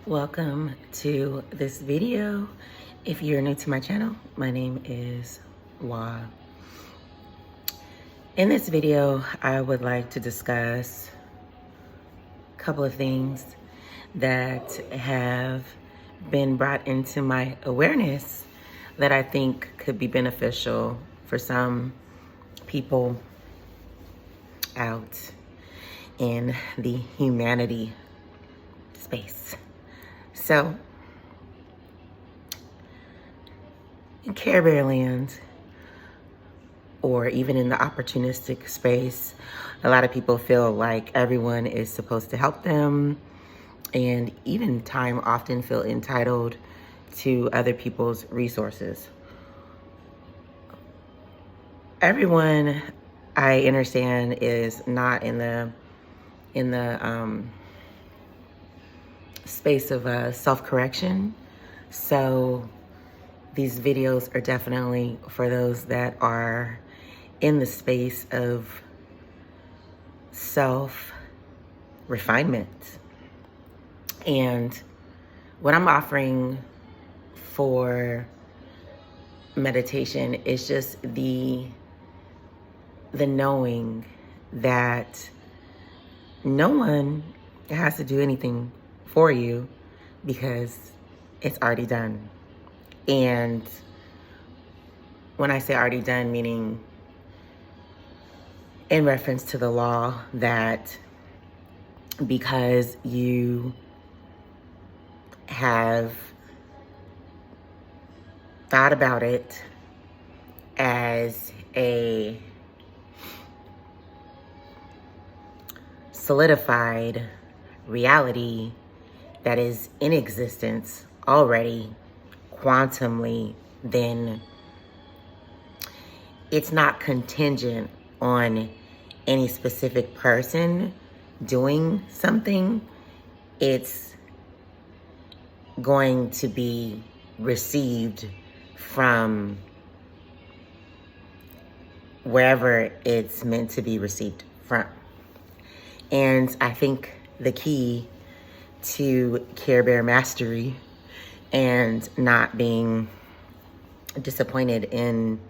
Welcome to this video. If you're new to my channel, my name is Wa. In this video, I would like to discuss a couple of things that have been brought into my awareness that I think could be beneficial for some people out in the humanity space. So, in Care Bear land, or even in the opportunistic space, a lot of people feel like everyone is supposed to help them, and even time often feel entitled to other people's resources. Everyone, I understand, is not in the space of self-correction. So these videos are definitely for those that are in the space of self-refinement. And what I'm offering for meditation is just the knowing that no one has to do anything for you because it's already done. And when I say already done, meaning in reference to the law that because you have thought about it as a solidified reality that is in existence already quantumly, then it's not contingent on any specific person doing something. It's going to be received from wherever it's meant to be received from. And I think the key to Care Bear mastery and not being disappointed in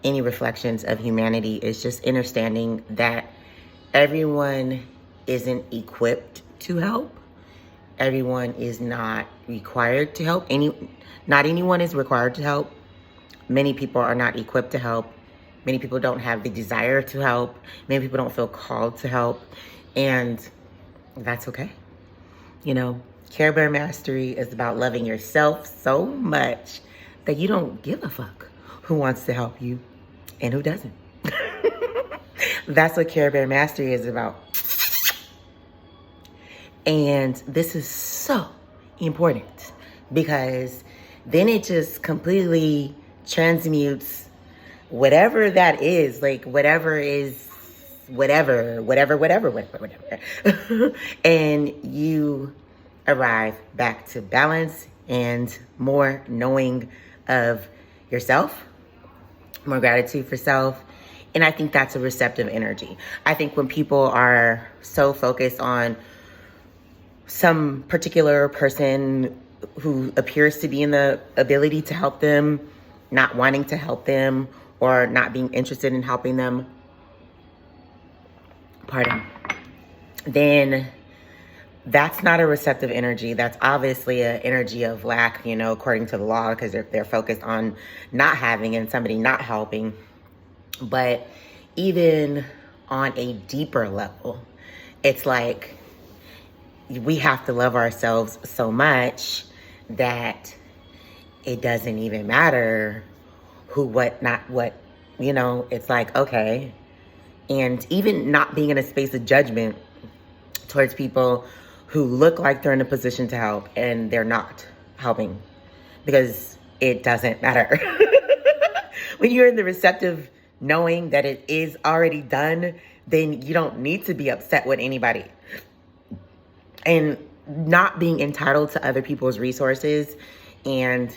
any reflections of humanity is just understanding that everyone isn't equipped to help. Everyone is not required to help. Not anyone is required to help. Many people are not equipped to help. Many people don't have the desire to help. Many people don't feel called to help. And that's okay. You know, Care Bear mastery is about loving yourself so much that you don't give a fuck who wants to help you and who doesn't. That's what Care Bear mastery is about. And this is so important because then it just completely transmutes whatever that is, like whatever is whatever. And you arrive back to balance and more knowing of yourself, more gratitude for self. And I think that's a receptive energy. I think when people are so focused on some particular person who appears to be in the ability to help them, not wanting to help them, or not being interested in helping them, then that's not a receptive energy. That's obviously an energy of lack, you know, according to the law, because they're focused on not having and somebody not helping. But even on a deeper level, it's like we have to love ourselves so much that it doesn't even matter who, what, not what, you know. It's like, okay. And even not being in a space of judgment towards people who look like they're in a position to help and they're not helping, because it doesn't matter. When you're in the receptive knowing that it is already done, then you don't need to be upset with anybody. And not being entitled to other people's resources and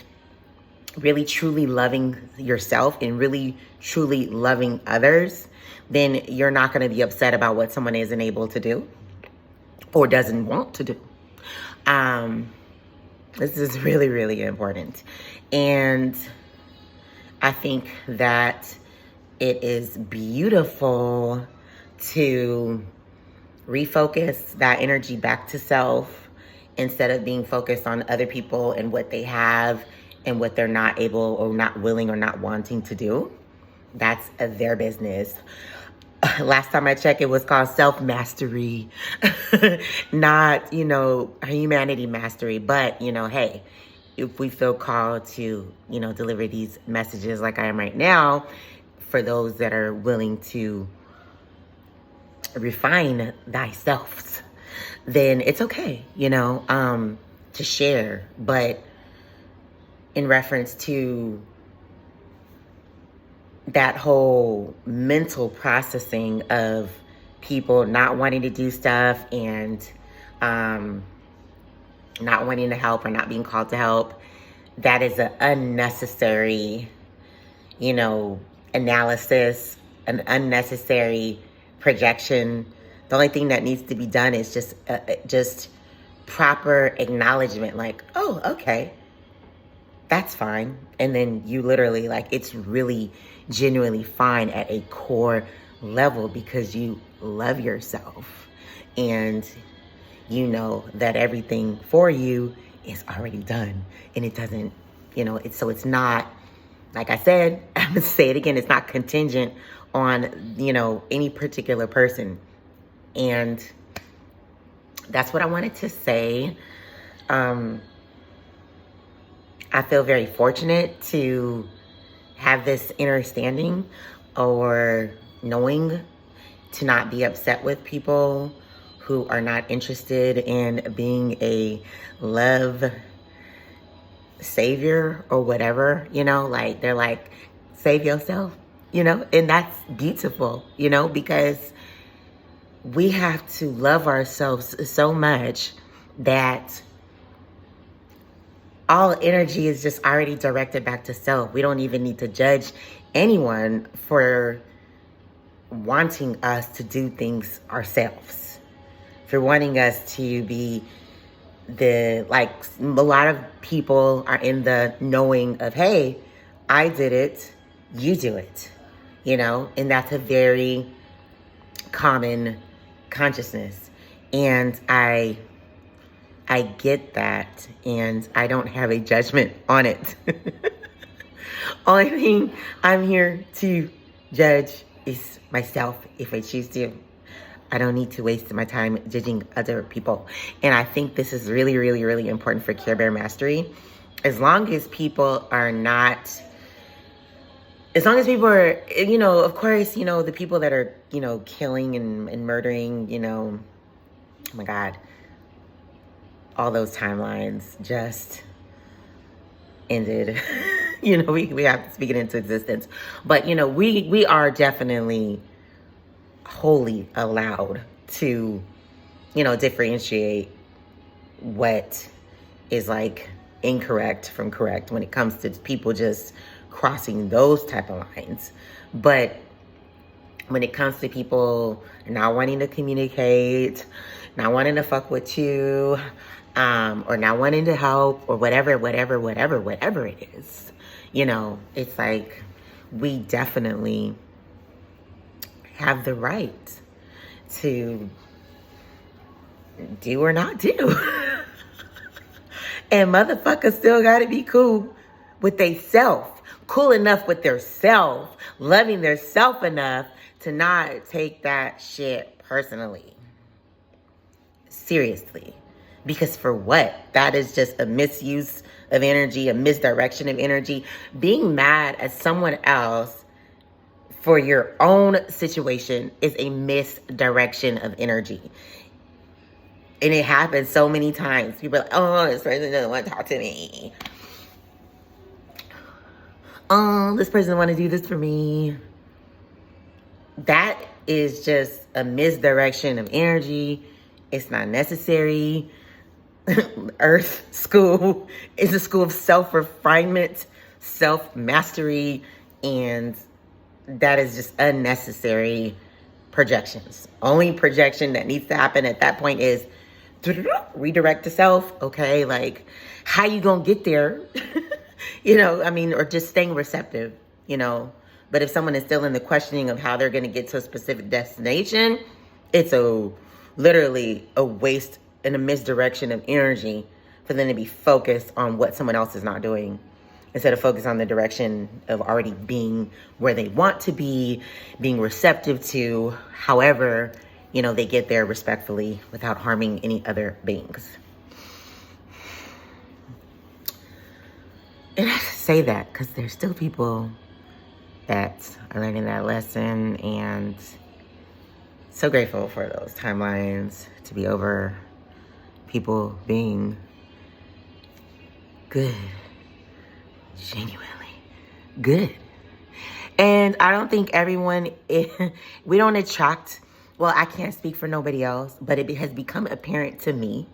really truly loving yourself and really truly loving others, then you're not going to be upset about what someone isn't able to do or doesn't want to do. This is really, really important. And I think that it is beautiful to refocus that energy back to self instead of being focused on other people and what they have and what they're not able or not willing or not wanting to do. That's their business. Last time I checked, it was called self-mastery, not, humanity mastery. But, hey, if we feel called to, deliver these messages like I am right now, for those that are willing to refine thyself, then it's okay, to share. But in reference to that whole mental processing of people not wanting to do stuff and not wanting to help or not being called to help, that is an unnecessary, analysis, an unnecessary projection. The only thing that needs to be done is just proper acknowledgement, like, oh, okay, that's fine. And then you literally, it's really genuinely fine at a core level because you love yourself and you know that everything for you is already done. And it doesn't, it's not, like I said, I'm gonna say it again, it's not contingent on, any particular person. And that's what I wanted to say. I feel very fortunate to have this understanding or knowing to not be upset with people who are not interested in being a love savior or whatever, they're like, save yourself, and that's beautiful, because we have to love ourselves so much that all energy is just already directed back to self. We don't even need to judge anyone for wanting us to do things ourselves, for wanting us to be a lot of people are in the knowing of, hey, I did it, you do it, and that's a very common consciousness. And I get that, and I don't have a judgment on it. Only thing I'm here to judge is myself if I choose to. I don't need to waste my time judging other people. And I think this is really, really, really important for Care Bear Mastery. As long as people are, of course, the people that are, killing and murdering, oh my God, all those timelines just ended. We have to speak it into existence. But, we are definitely wholly allowed to, differentiate what is incorrect from correct when it comes to people just crossing those type of lines. But when it comes to people not wanting to communicate, not wanting to fuck with you, or not wanting to help, or whatever it is, it's like we definitely have the right to do or not do. And motherfuckers still gotta be cool with they self, cool enough with their self, loving their self enough to not take that shit personally. Seriously. Because for what? That is just a misuse of energy, a misdirection of energy. Being mad at someone else for your own situation is a misdirection of energy. And it happens so many times. People are like, oh, this person doesn't want to talk to me. Oh, this person doesn't want to do this for me. That is just a misdirection of energy. It's not necessary. Earth School is a school of self-refinement, self-mastery, and that is just unnecessary projections. Only projection that needs to happen at that point is redirect to self. Okay, like how you gonna get there? You know, I mean, or just staying receptive, you know. But if someone is still in the questioning of how they're gonna get to a specific destination, it's literally a waste and a misdirection of energy for them to be focused on what someone else is not doing, instead of focus on the direction of already being where they want to be, being receptive to however, you know, they get there respectfully without harming any other beings. And I say that because there's still people that are learning that lesson, and so grateful for those timelines to be over, people being good, genuinely good. And I don't think everyone, we don't attract, well, I can't speak for nobody else, but it has become apparent to me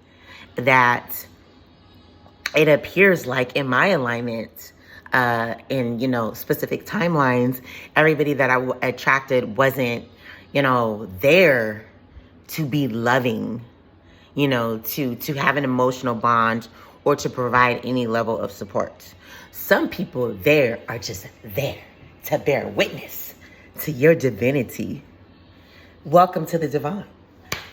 that it appears like in my alignment, in, you know, specific timelines, everybody that I attracted wasn't, you know, there to be loving, you know, to have an emotional bond or to provide any level of support. Some people there are just there to bear witness to your divinity. Welcome to the divine.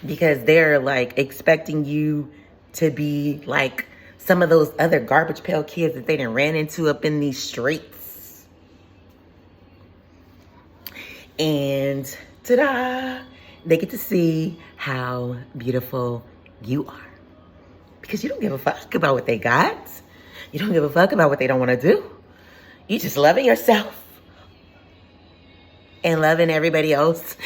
Because they're like expecting you to be like some of those other garbage pail kids that they done ran into up in these streets. And ta-da! They get to see how beautiful you are. Because you don't give a fuck about what they got. You don't give a fuck about what they don't want to do. You just loving yourself. And loving everybody else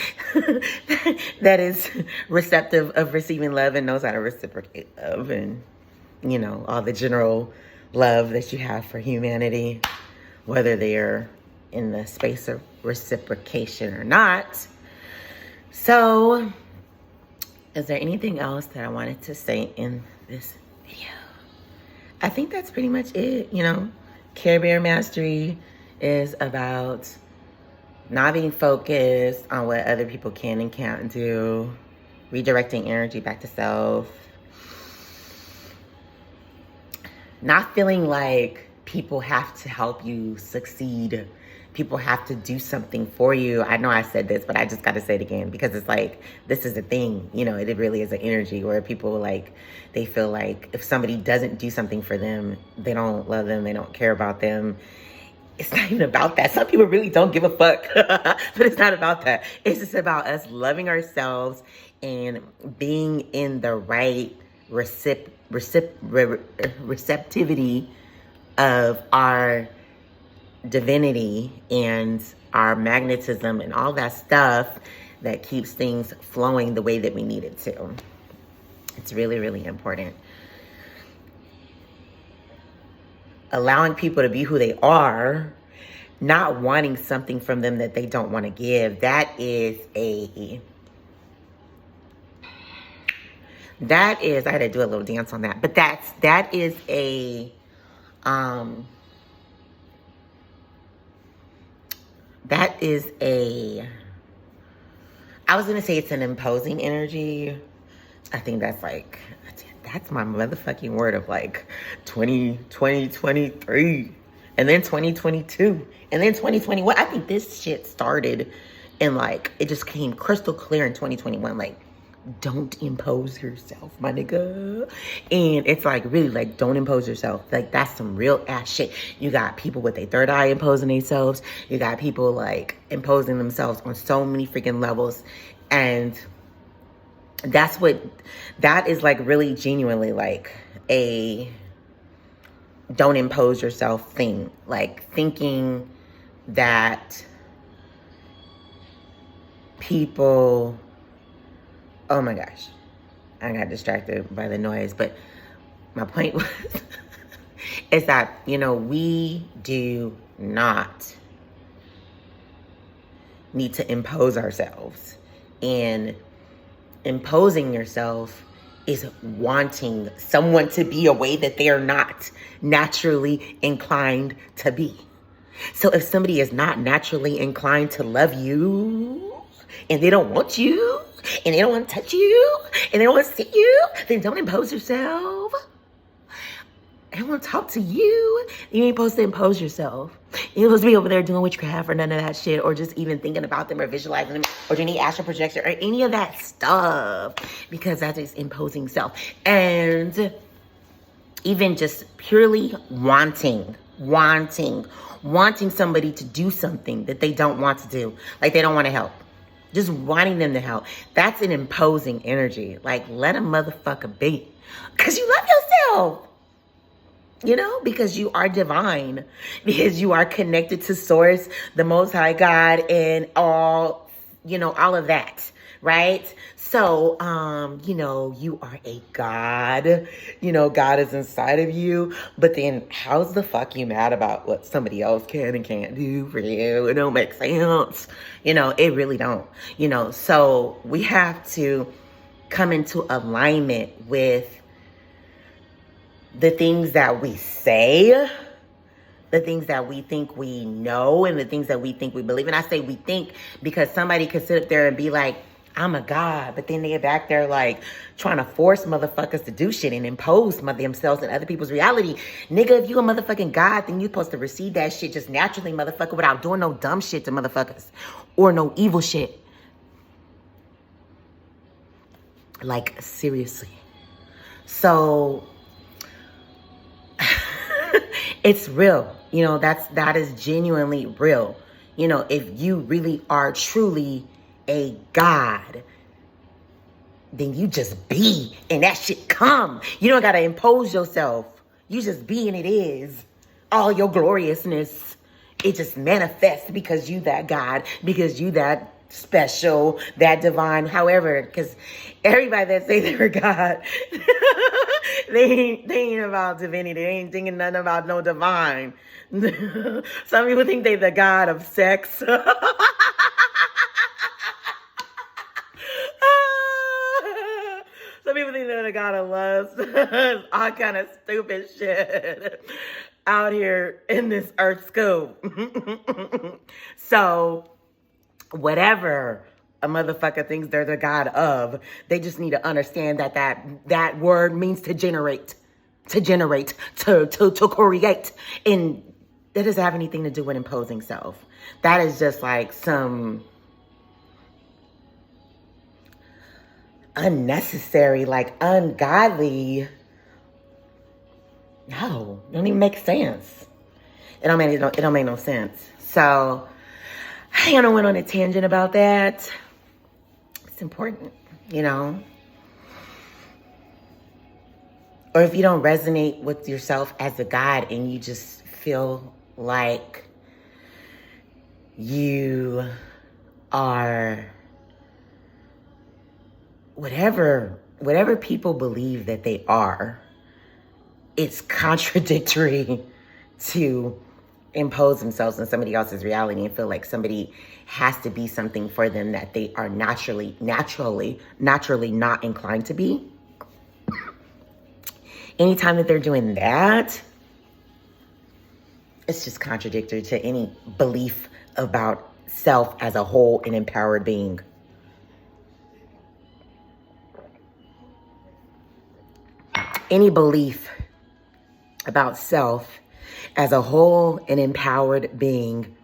that is receptive of receiving love and knows how to reciprocate love, and, you know, all the general love that you have for humanity, whether they're in the space of reciprocation or not. So, is there anything else that I wanted to say in this video? I think that's pretty much it. You know, Care Bear Mastery is about not being focused on what other people can and can't do, redirecting energy back to self, not feeling like people have to help you succeed. People have to do something for you. I know I said this, but I just got to say it again, because it's like, this is the thing, you know, it really is an energy where people like, they feel like if somebody doesn't do something for them, they don't love them, they don't care about them. It's not even about that. Some people really don't give a fuck, but it's not about that. It's just about us loving ourselves and being in the right receptivity of our divinity and our magnetism and all that stuff that keeps things flowing the way that we need it to. It's really, really important. Allowing people to be who they are, not wanting something from them that they don't want to give. That is, I had to do a little dance on that, but that is I was going to say it's an imposing energy. I think that's like, that's my motherfucking word of like 2023, and then 2022, and then 2021. I think this shit started and like, it just came crystal clear in 2021. Like, don't impose yourself, my nigga. And it's like, really, like, don't impose yourself. Like, that's some real ass shit. You got people with their third eye imposing themselves. You got people like imposing themselves on so many freaking levels. And that is like really genuinely like a don't impose yourself thing. Like thinking that people, oh my gosh, I got distracted by the noise, but my point was is that, you know, we do not need to impose ourselves. And imposing yourself is wanting someone to be a way that they are not naturally inclined to be. So if somebody is not naturally inclined to love you and they don't want you, and they don't want to touch you, and they don't want to see you, then don't impose yourself. They don't want to talk to you. You ain't supposed to impose yourself. You're supposed to be over there doing witchcraft or none of that shit, or just even thinking about them or visualizing them, or doing any astral projection or any of that stuff, because that is imposing self. And even just purely wanting somebody to do something that they don't want to do, like they don't want to help. Just wanting them to help. That's an imposing energy. Like, let a motherfucker be. Because you love yourself. You know, because you are divine, because you are connected to source, the Most High God, and all, you know, all of that, right? So, you know, you are a God, you know, God is inside of you, but then how's the fuck you mad about what somebody else can and can't do for you? It don't make sense. You know, it really don't, you know, so we have to come into alignment with the things that we say, the things that we think we know, and the things that we think we believe. And I say we think because somebody could sit up there and be like, I'm a God, but then they're back there like trying to force motherfuckers to do shit and impose themselves and other people's reality. Nigga, if you a motherfucking God, then you're supposed to receive that shit just naturally, motherfucker, without doing no dumb shit to motherfuckers or no evil shit. Like, seriously. So it's real. You know, that is genuinely real. You know, if you really are truly a God, then you just be and that shit come. You don't gotta impose yourself. You just be and it is. All your gloriousness, it just manifests because you that God, because you that special, that divine, however, because everybody that say they're God, they ain't about divinity. They ain't thinking nothing about no divine. Some people think they the God of sex. Some people think they're the God of lust. All kind of stupid shit out here in this earth scope. So whatever a motherfucker thinks they're the God of, they just need to understand that word means to generate, to create. And that doesn't have anything to do with imposing self. That is just like some unnecessary, like ungodly. No, it don't even make sense. It don't make no sense. So I kind of went on a tangent about that. It's important, you know. Or if you don't resonate with yourself as a God and you just feel like you are whatever people believe that they are, it's contradictory to impose themselves in somebody else's reality and feel like somebody has to be something for them that they are naturally not inclined to be. Anytime that they're doing that, it's just contradictory to any belief about self as a whole and empowered being. Any belief about self as a whole and empowered being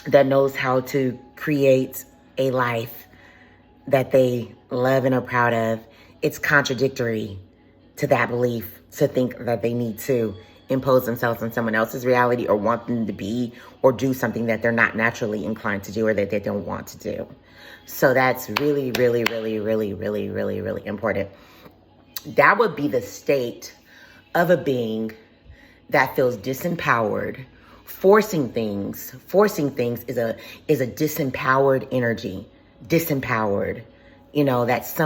that knows how to create a life that they love and are proud of, it's contradictory to that belief to think that they need to impose themselves on someone else's reality or want them to be or do something that they're not naturally inclined to do or that they don't want to do. So that's really, really, really, really, really, really, really important. That would be the state of a being that feels disempowered. Forcing things is a disempowered energy. Disempowered. You know, that's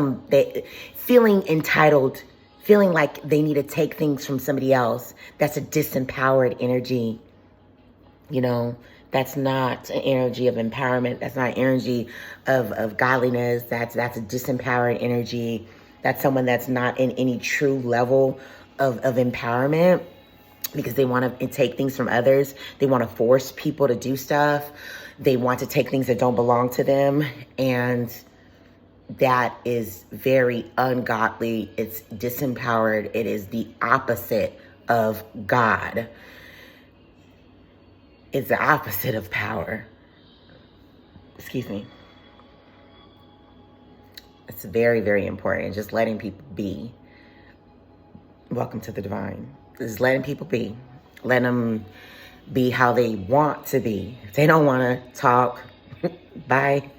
feeling entitled, feeling like they need to take things from somebody else. That's a disempowered energy. You know, that's not an energy of empowerment. That's not an energy of godliness. That's a disempowered energy. That's someone that's not in any true level of empowerment because they want to take things from others. They want to force people to do stuff. They want to take things that don't belong to them. And that is very ungodly. It's disempowered. It is the opposite of God. It's the opposite of power. Excuse me. It's very, very important. Just letting people be. Welcome to the divine. Just letting people be. Let them be how they want to be. If they don't want to talk, bye.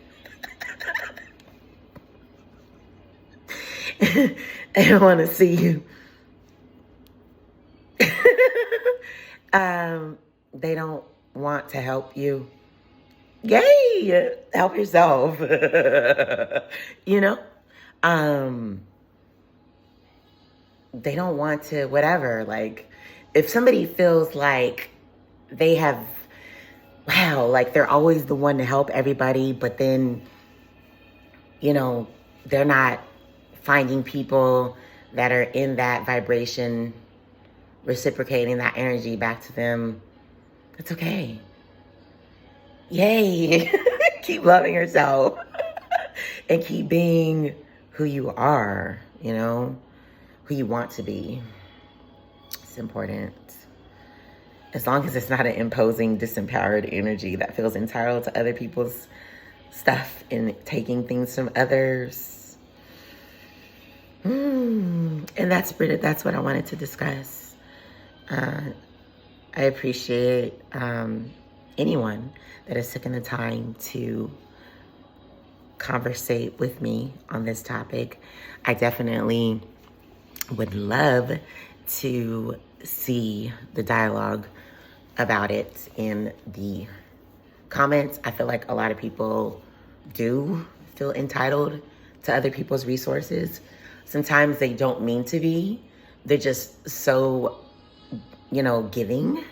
I don't want to see you. They don't want to help you. Yay! Help yourself. You know? They don't want to, whatever. Like, if somebody feels like they have, wow, like they're always the one to help everybody, but then, you know, they're not finding people that are in that vibration, reciprocating that energy back to them, it's okay. Yay. Keep loving yourself and keep being who you are, you know, who you want to be. It's important. As long as it's not an imposing, disempowered energy that feels entitled to other people's stuff and taking things from others. And that's what I wanted to discuss. I appreciate anyone that has taken the time to conversate with me on this topic. I definitely would love to see the dialogue about it in the comments. I feel like a lot of people do feel entitled to other people's resources. Sometimes they don't mean to be. They're just so, you know, giving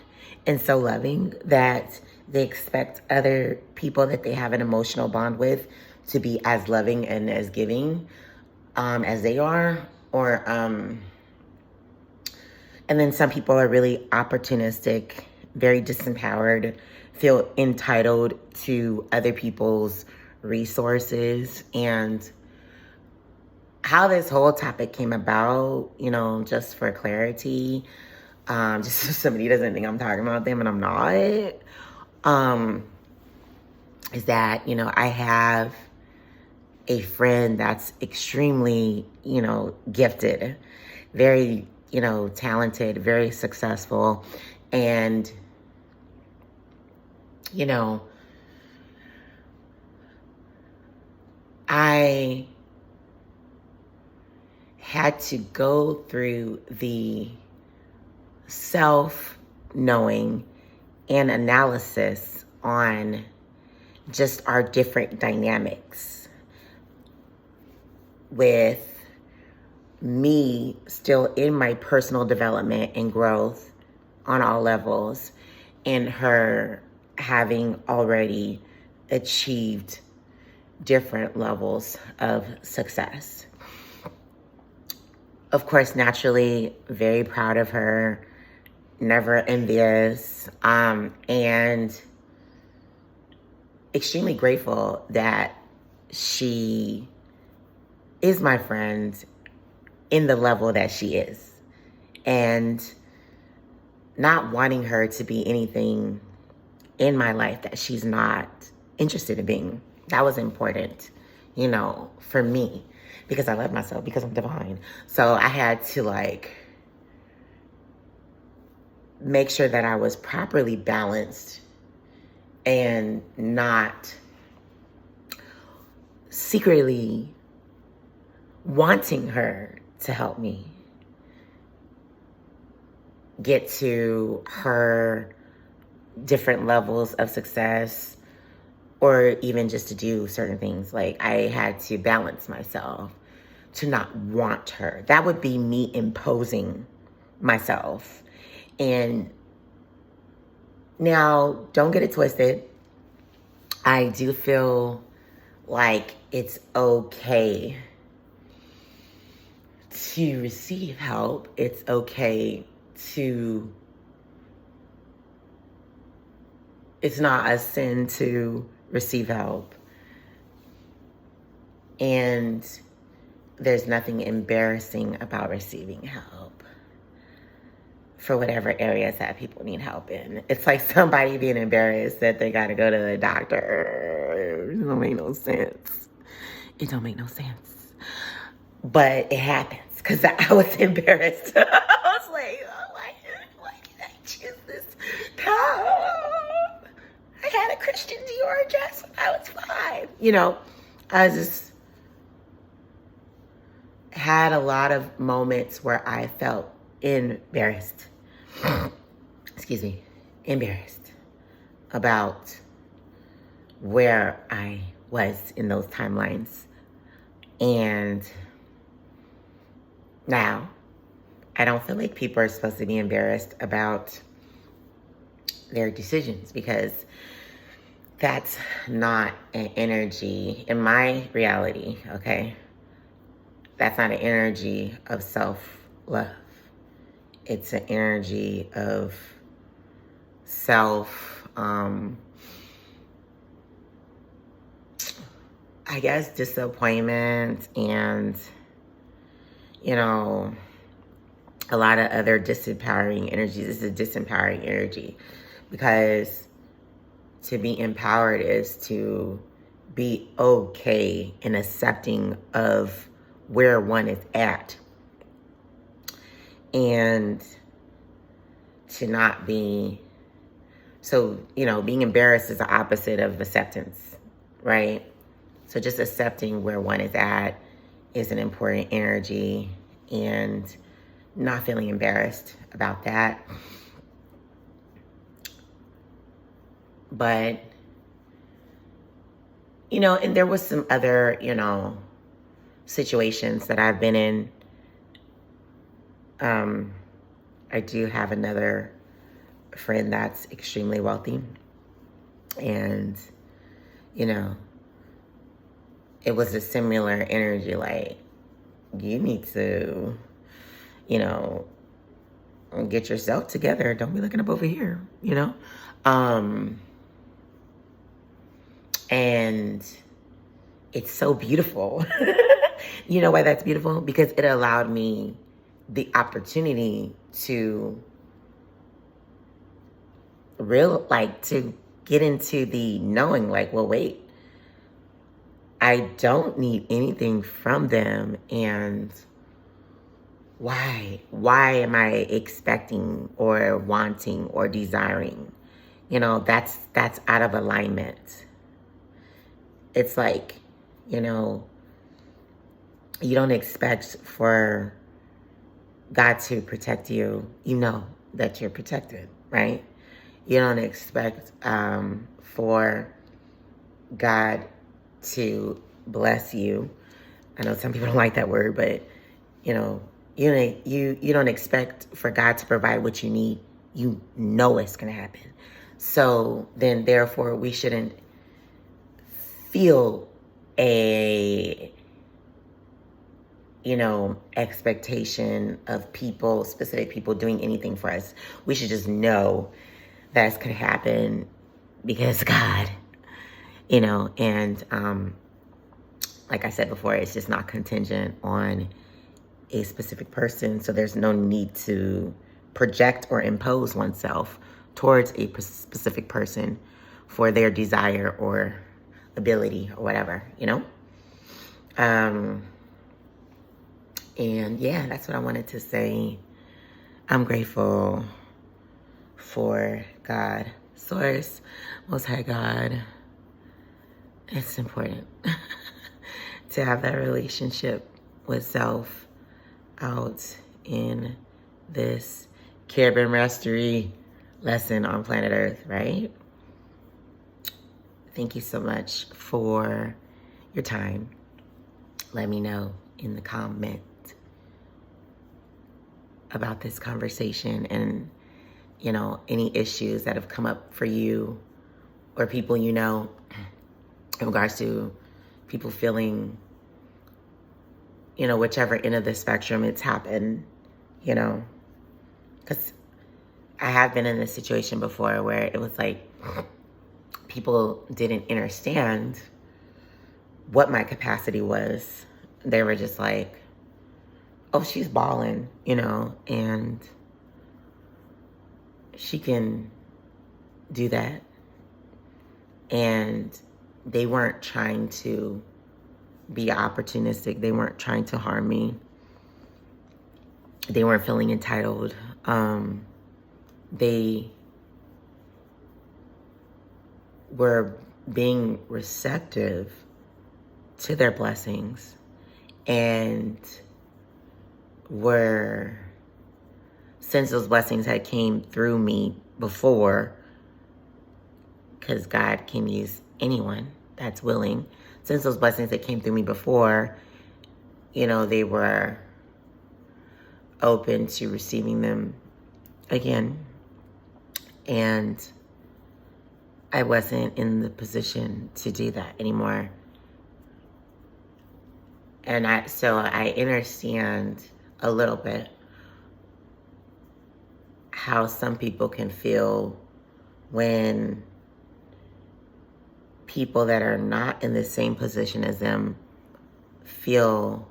and so loving that they expect other people that they have an emotional bond with to be as loving and as giving as they are. Or and then some people are really opportunistic, very disempowered, feel entitled to other people's resources. And how this whole topic came about, you know, just for clarity, just so somebody doesn't think I'm talking about them and I'm not, is that, you know, I have a friend that's extremely, you know, gifted, very, you know, talented, very successful. And, you know, I had to go through the self-knowing and analysis on just our different dynamics, with me still in my personal development and growth on all levels, and her having already achieved different levels of success. Of course, naturally, very proud of her, never envious, and extremely grateful that she is my friend in the level that she is, and not wanting her to be anything in my life that she's not interested in being. That was important, you know, for me, because I love myself, because I'm divine. So I had to like make sure that I was properly balanced and not secretly wanting her to help me get to her different levels of success, or even just to do certain things. Like, I had to balance myself to not want her. That would be me imposing myself. And now, don't get it twisted. I do feel like it's okay to receive help. It's okay to, it's not a sin to receive help. And there's nothing embarrassing about receiving help for whatever areas that people need help in. It's like somebody being embarrassed that they got to go to the doctor. It don't make no sense. It don't make no sense. But it happens because I was embarrassed. I was like, oh, why did I choose this path? I had a Christian Dior dress when I was 5. You know, I just had a lot of moments where I felt embarrassed. Excuse me, embarrassed about where I was in those timelines. And now I don't feel like people are supposed to be embarrassed about their decisions, because that's not an energy in my reality, okay? That's not an energy of self-love. It's an energy of I guess, disappointment and, you know, a lot of other disempowering energies. This is a disempowering energy, because to be empowered is to be okay and accepting of where one is at, and to not be, so, you know, being embarrassed is the opposite of acceptance, right? So just accepting where one is at is an important energy, and not feeling embarrassed about that. But, you know, and there was some other, you know, situations that I've been in. I do have another friend that's extremely wealthy, and, you know, it was a similar energy, like, you need to, you know, get yourself together. Don't be looking up over here, you know? And it's so beautiful. You know why that's beautiful? Because it allowed me the opportunity to to get into the knowing, like, well, wait, I don't need anything from them, and why am I expecting or wanting or desiring? You know, that's out of alignment. It's like, you know, you don't expect for God to protect you. You know that you're protected, right? You don't expect for God to bless you. I know some people don't like that word, but, you know, you don't expect for God to provide what you need. You know it's going to happen. So then, therefore, we shouldn't feel a, you know, expectation of people, specific people doing anything for us. We should just know that's going to happen because God, you know, and like I said before, it's just not contingent on a specific person. So there's no need to project or impose oneself towards a specific person for their desire or ability or whatever, you know? And yeah, that's what I wanted to say. I'm grateful for God, Source, Most High God. It's important to have that relationship with self out in this Caribbean Mastery lesson on planet Earth, right? Thank you so much for your time. Let me know in the comment about this conversation and, you know, any issues that have come up for you or people you know in regards to people feeling, you know, whichever end of the spectrum it's happened, you know, because I have been in this situation before where it was like people didn't understand what my capacity was. They were just like, oh, she's balling, and she can do that. And they weren't trying to be opportunistic. They weren't trying to harm me. They weren't feeling entitled. They were being receptive to their blessings and were, since those blessings had came through me before, because God can use anyone that's willing. Since those blessings that came through me before, they were open to receiving them again. And I wasn't in the position to do that anymore. And so I understand a little bit how some people can feel when people that are not in the same position as them feel,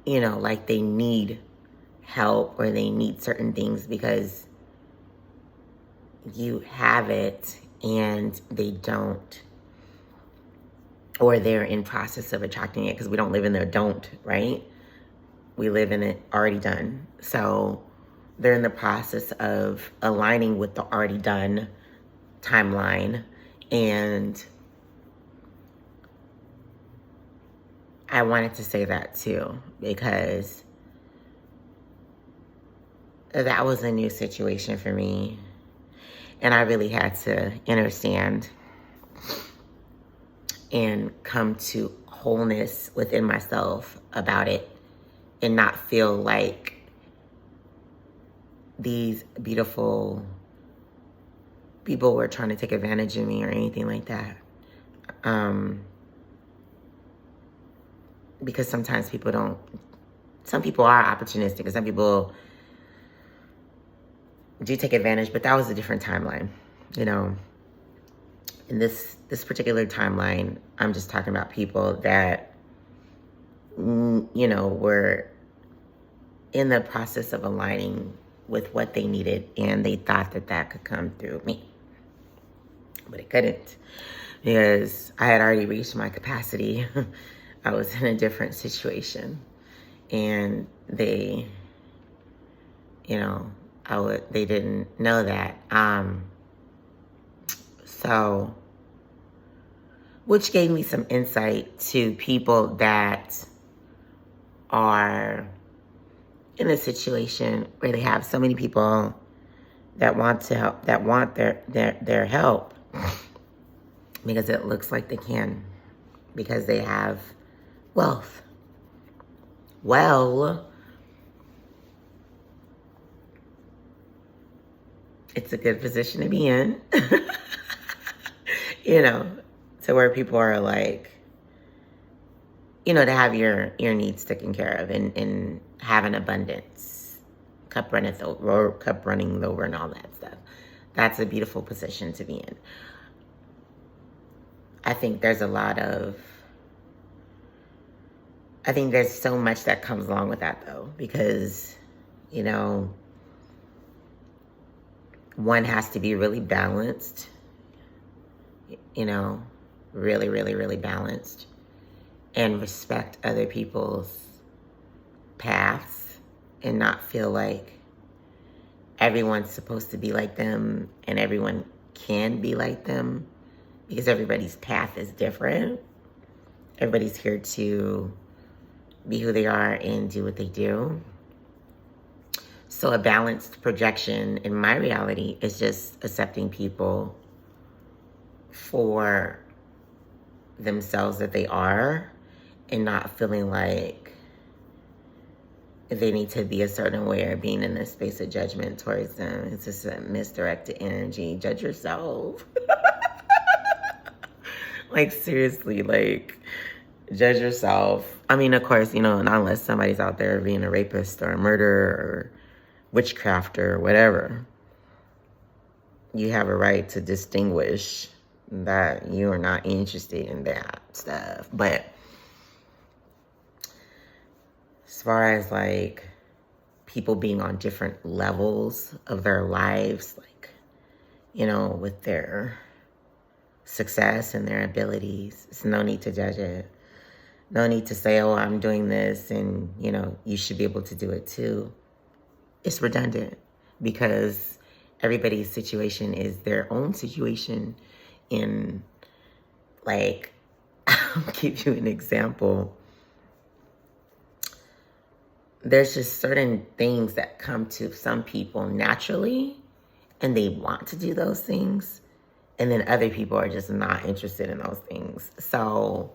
like they need help or they need certain things because you have it and they don't, or they're in process of attracting it, because we don't live in the don't, right? We live in it already done. So they're in the process of aligning with the already done timeline. And I wanted to say that too, because that was a new situation for me. And I really had to understand and come to wholeness within myself about it and not feel like these beautiful people were trying to take advantage of me or anything like that. Because sometimes some people are opportunistic and some people do take advantage, but that was a different timeline, In this particular timeline, I'm just talking about people that, were in the process of aligning with what they needed, and they thought that could come through me. But it couldn't, because I had already reached my capacity. I was in a different situation, and they, they didn't know that. So, which gave me some insight to people that are in a situation where they have so many people that want to help, that want their help, because it looks like they can, because they have wealth. Well, it's a good position to be in, to where people are like, to have your needs taken care of and have an abundance, cup running over and all that stuff. That's a beautiful position to be in. I think there's so much that comes along with that, though, because, one has to be really balanced, really, really, really balanced, and respect other people's paths and not feel like everyone's supposed to be like them and everyone can be like them, because everybody's path is different. Everybody's here to be who they are and do what they do. So a balanced projection in my reality is just accepting people for themselves that they are, and not feeling like they need to be a certain way or being in a space of judgment towards them. It's just a misdirected energy. Judge yourself. Like, seriously, like, judge yourself. I mean, of course, unless somebody's out there being a rapist or a murderer or witchcrafter or whatever, you have a right to distinguish that you are not interested in that stuff. But as far as like people being on different levels of their lives, like, you know, with their success and their abilities, it's no need to judge it. No need to say, oh, I'm doing this and, you know, you should be able to do it too. It's redundant because everybody's situation is their own situation. In, like, I'll give you an example. There's just certain things that come to some people naturally and they want to do those things. And then other people are just not interested in those things. So,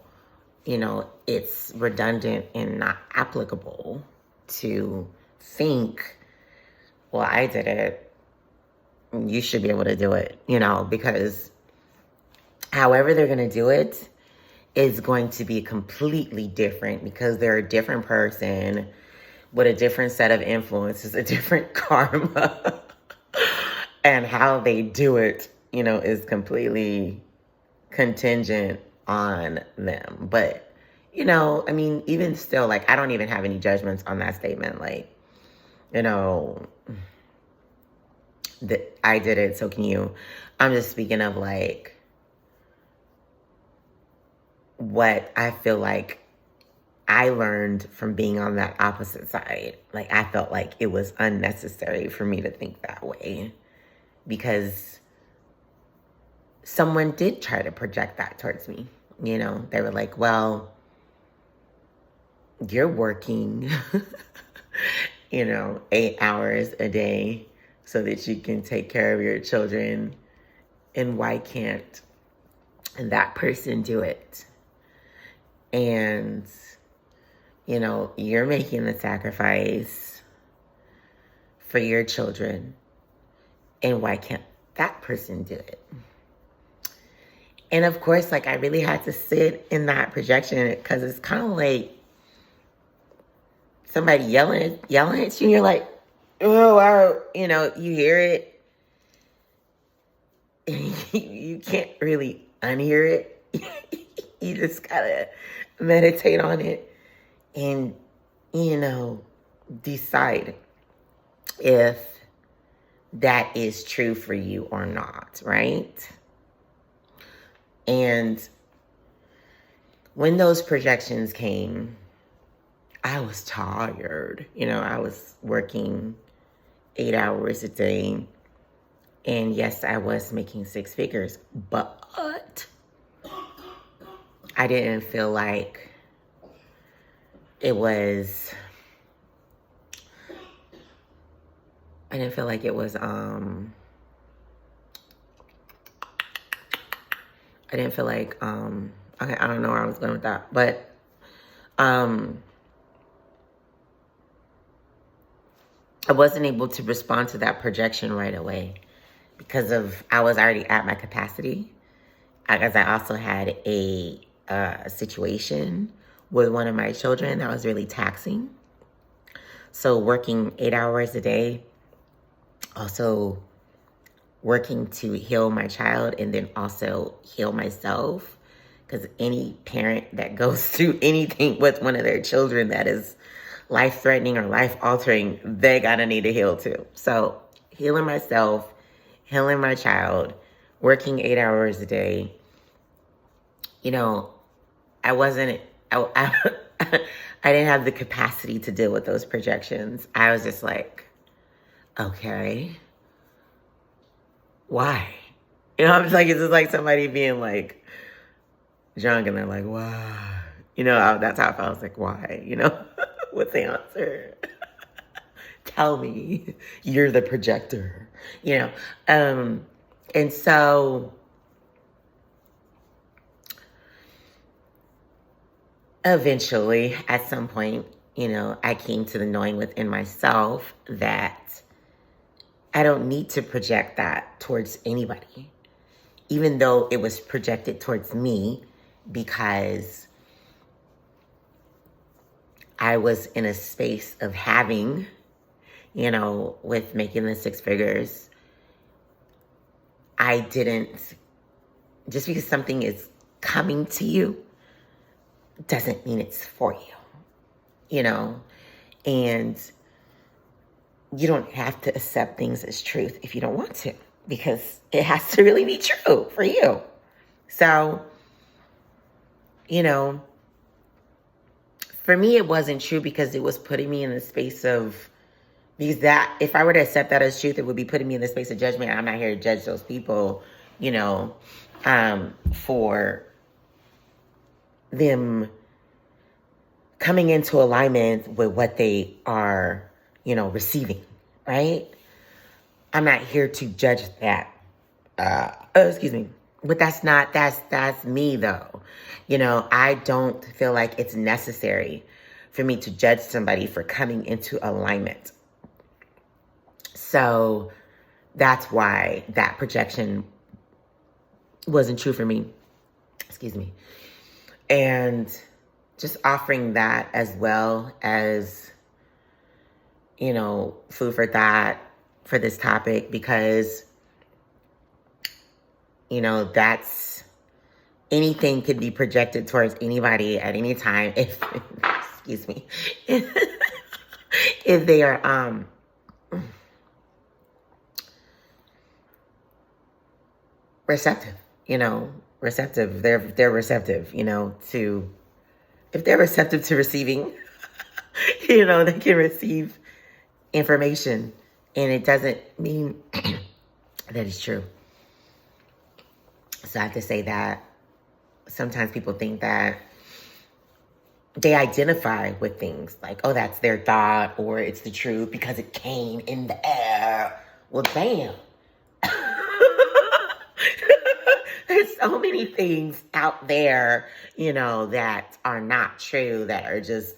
you know, it's redundant and not applicable to think, well, I did it, you should be able to do it, you know, because however they're going to do it is going to be completely different because they're a different person with a different set of influences, a different karma, and how they do it, you know, is completely contingent on them. But, you know, I mean, even still, like, I don't even have any judgments on that statement. Like, you know, that I did it, so can you. I'm just speaking of like what I feel like I learned from being on that opposite side. Like, I felt like it was unnecessary for me to think that way because someone did try to project that towards me. You know, they were like, well, you're working, you know, 8 hours a day so that you can take care of your children. And why can't that person do it? And, you know, you're making the sacrifice for your children. And why can't that person do it? And of course, like, I really had to sit in that projection because it's kind of like somebody yelling at you, and you're like, oh, wow, you know, you hear it. You can't really unhear it. You just gotta meditate on it and, you know, decide if that is true for you or not, right? And when those projections came, I was tired. You know, I was working 8 hours a day. And yes, I was making 6 figures, but I didn't feel like it was, okay, I don't know where I was going with that, but, I wasn't able to respond to that projection right away because I was already at my capacity. Because I also had a situation with one of my children that was really taxing. So working 8 hours a day, also working to heal my child and then also heal myself. Because any parent that goes through anything with one of their children that is life-threatening or life-altering, they gotta need to heal too. So healing myself, healing my child, working 8 hours a day, you know, I didn't have the capacity to deal with those projections. I was just like, okay, why? You know, I'm like, it's just like somebody being like drunk and they're like, why? You know, that's how I felt. I was like, why? You know, what's the answer? Tell me, you're the projector, you know? And so eventually, at some point, you know, I came to the knowing within myself that I don't need to project that towards anybody, even though it was projected towards me because I was in a space of having, you know, with making the 6 figures. I didn't just because something is coming to you doesn't mean it's for you, you know? And you don't have to accept things as truth if you don't want to, because it has to really be true for you. So, you know, for me, it wasn't true because it was putting me in the space of, because that, if I were to accept that as truth, it would be putting me in the space of judgment. I'm not here to judge those people, you know, for them coming into alignment with what they are, you know, receiving, right? I'm not here to judge that. Excuse me. But that's me though. You know, I don't feel like it's necessary for me to judge somebody for coming into alignment. So that's why that projection wasn't true for me. Excuse me. And just offering that as well as, you know, food for thought for this topic, because, you know, that's, anything could be projected towards anybody at any time if, excuse me, if they are, receptive, you know, receptive. They're receptive, you know, to, if they're receptive to receiving, you know, they can receive information, and it doesn't mean that it's true. So I have to say that sometimes people think that they identify with things like, oh, that's their thought, or it's the truth because it came in the air. Well, damn. There's so many things out there, you know, that are not true, that are just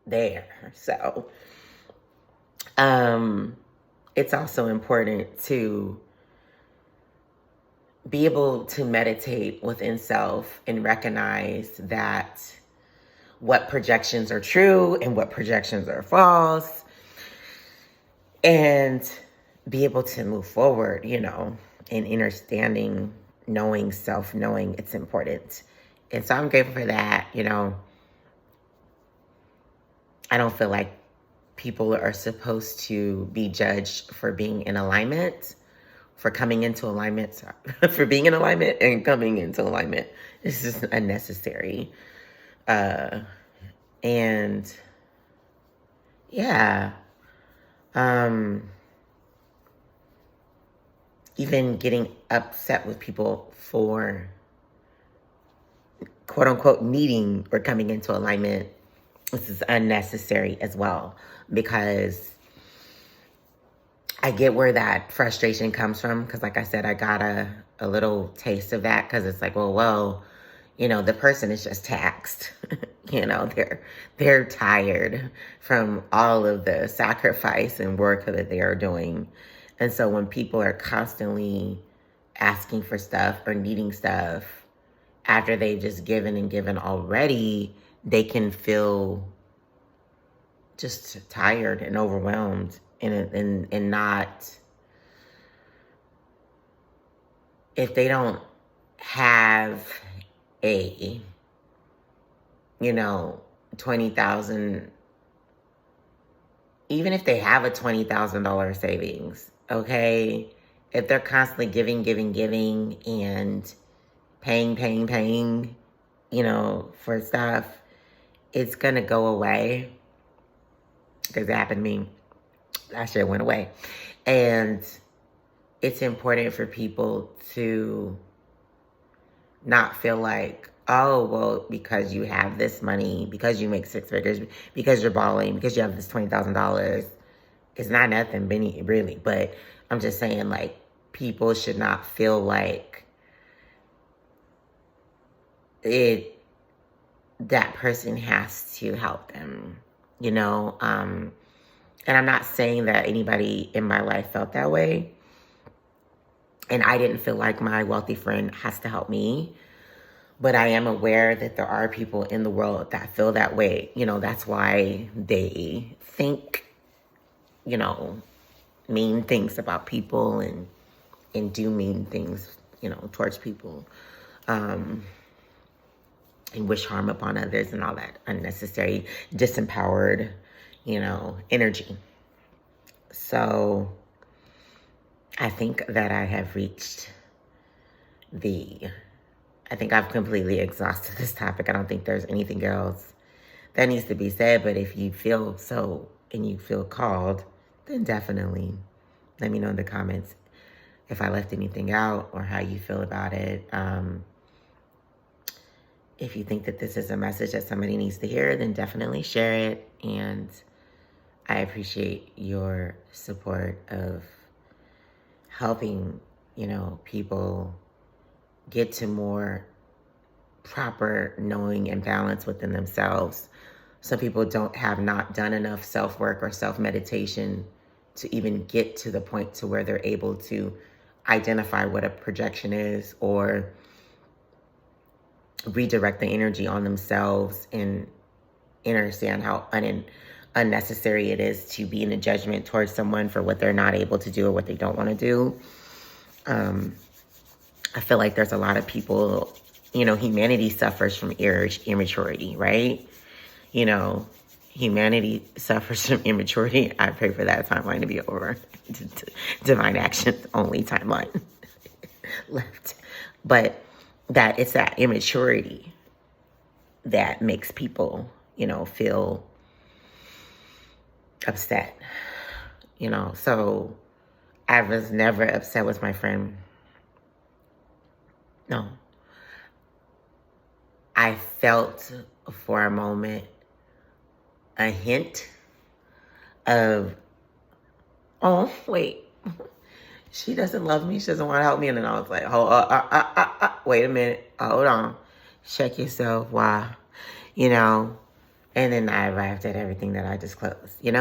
there. So, it's also important to be able to meditate within self and recognize that what projections are true and what projections are false, and be able to move forward, you know, in understanding, knowing self, knowing it's important. And so I'm grateful for that. You know, I don't feel like people are supposed to be judged for being in alignment, for coming into alignment, for being in alignment and coming into alignment. This is unnecessary. And yeah, even getting upset with people for quote unquote needing or coming into alignment, this is unnecessary as well, because I get where that frustration comes from. Because like I said, I got a little taste of that, because it's like, well, you know, the person is just taxed. You know, they're tired from all of the sacrifice and work that they are doing. And so when people are constantly asking for stuff or needing stuff after they've just given and given already, they can feel just tired and overwhelmed, and not, if they don't have a, you know, 20,000, even if they have a $20,000 savings, okay, if they're constantly giving and paying, you know, for stuff, it's gonna go away, because it happened to me. Last year it went away. And it's important for people to not feel like, oh, well, because you have this money, because you make six figures, because you're balling, because you have this $20,000, it's not nothing, really. But I'm just saying, like, people should not feel like that person has to help them, you know? And I'm not saying that anybody in my life felt that way. And I didn't feel like my wealthy friend has to help me. But I am aware that there are people in the world that feel that way. You know, that's why they think, you know, mean things about people and do mean things towards people, and wish harm upon others and all that unnecessary, disempowered, energy. So I think that I have reached I think I've completely exhausted this topic. I don't think there's anything else that needs to be said, but if you feel so and you feel called, then definitely let me know in the comments if I left anything out or how you feel about it. If you think that this is a message that somebody needs to hear, then definitely share it. And I appreciate your support of helping, people get to more proper knowing and balance within themselves. Some people have not done enough self-work or self-meditation to even get to the point to where they're able to identify what a projection is or redirect the energy on themselves and understand how unnecessary it is to be in a judgment towards someone for what they're not able to do or what they don't want to do. I feel like there's a lot of people, humanity suffers from immaturity, right? Humanity suffers from immaturity. I pray for that timeline to be over. Divine action only timeline left. But that it's that immaturity that makes people, feel upset. So I was never upset with my friend. No. I felt for a moment a hint of, oh, wait, she doesn't love me. She doesn't want to help me. And then I was like, wait a minute. Hold on. Check yourself. Why? And then I arrived at everything that I disclosed, But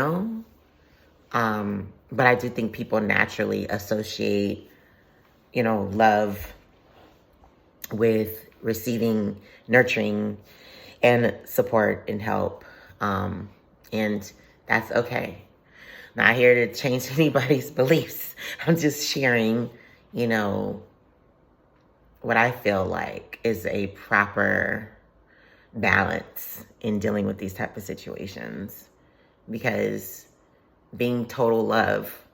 I do think people naturally associate, love with receiving, nurturing, and support and help. And that's okay. Not here to change anybody's beliefs. I'm just sharing, what I feel like is a proper balance in dealing with these type of situations. Because being total love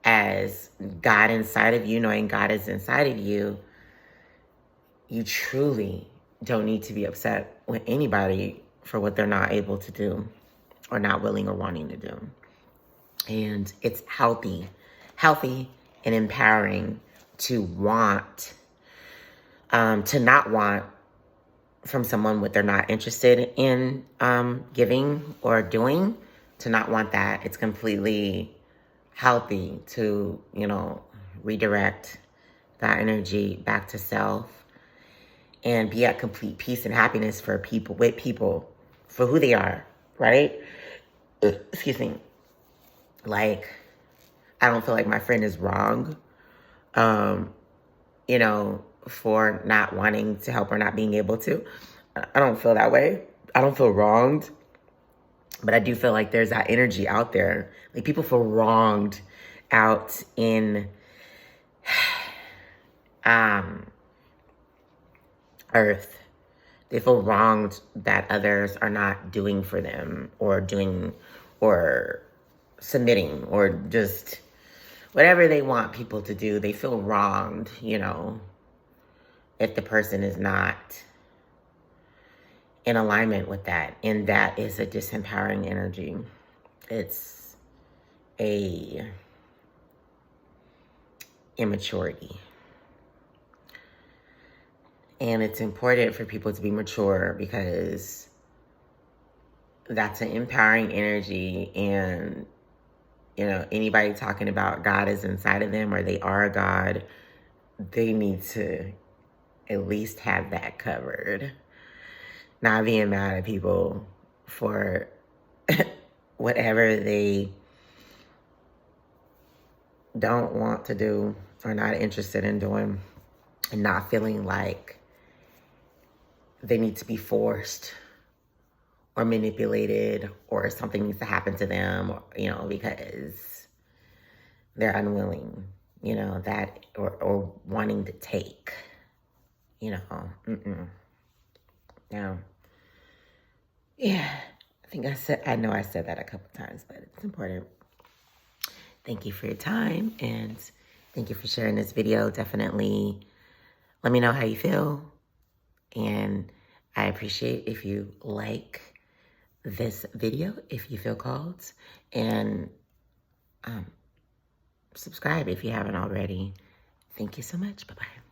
as God inside of you, knowing God is inside of you, you truly don't need to be upset with anybody for what they're not able to do or not willing or wanting to do. And it's healthy and empowering to want, to not want from someone what they're not interested in giving or doing, to not want that. It's completely healthy to, redirect that energy back to self and be at complete peace and happiness with people for who they are, right? Excuse me. Like, I don't feel like my friend is wrong, for not wanting to help or not being able to. I don't feel that way. I don't feel wronged. But I do feel like there's that energy out there. Like, people feel wronged out in Earth. They feel wronged that others are not doing for them or submitting or just whatever they want people to do. They feel wronged, if the person is not in alignment with that. And that is a disempowering energy. It's a immaturity. And it's important for people to be mature because that's an empowering energy. And, anybody talking about God is inside of them or they are a God, they need to at least have that covered. Not being mad at people for whatever they don't want to do or not interested in doing, and not feeling like they need to be forced or manipulated or something needs to happen to them, because they're unwilling, you know, that, or wanting to take, you know, Now, yeah, I know I said that a couple times, but it's important. Thank you for your time, and thank you for sharing this video. Definitely let me know how you feel, and I appreciate if you like this video, if you feel called, and subscribe if you haven't already. Thank you so much. Bye-bye.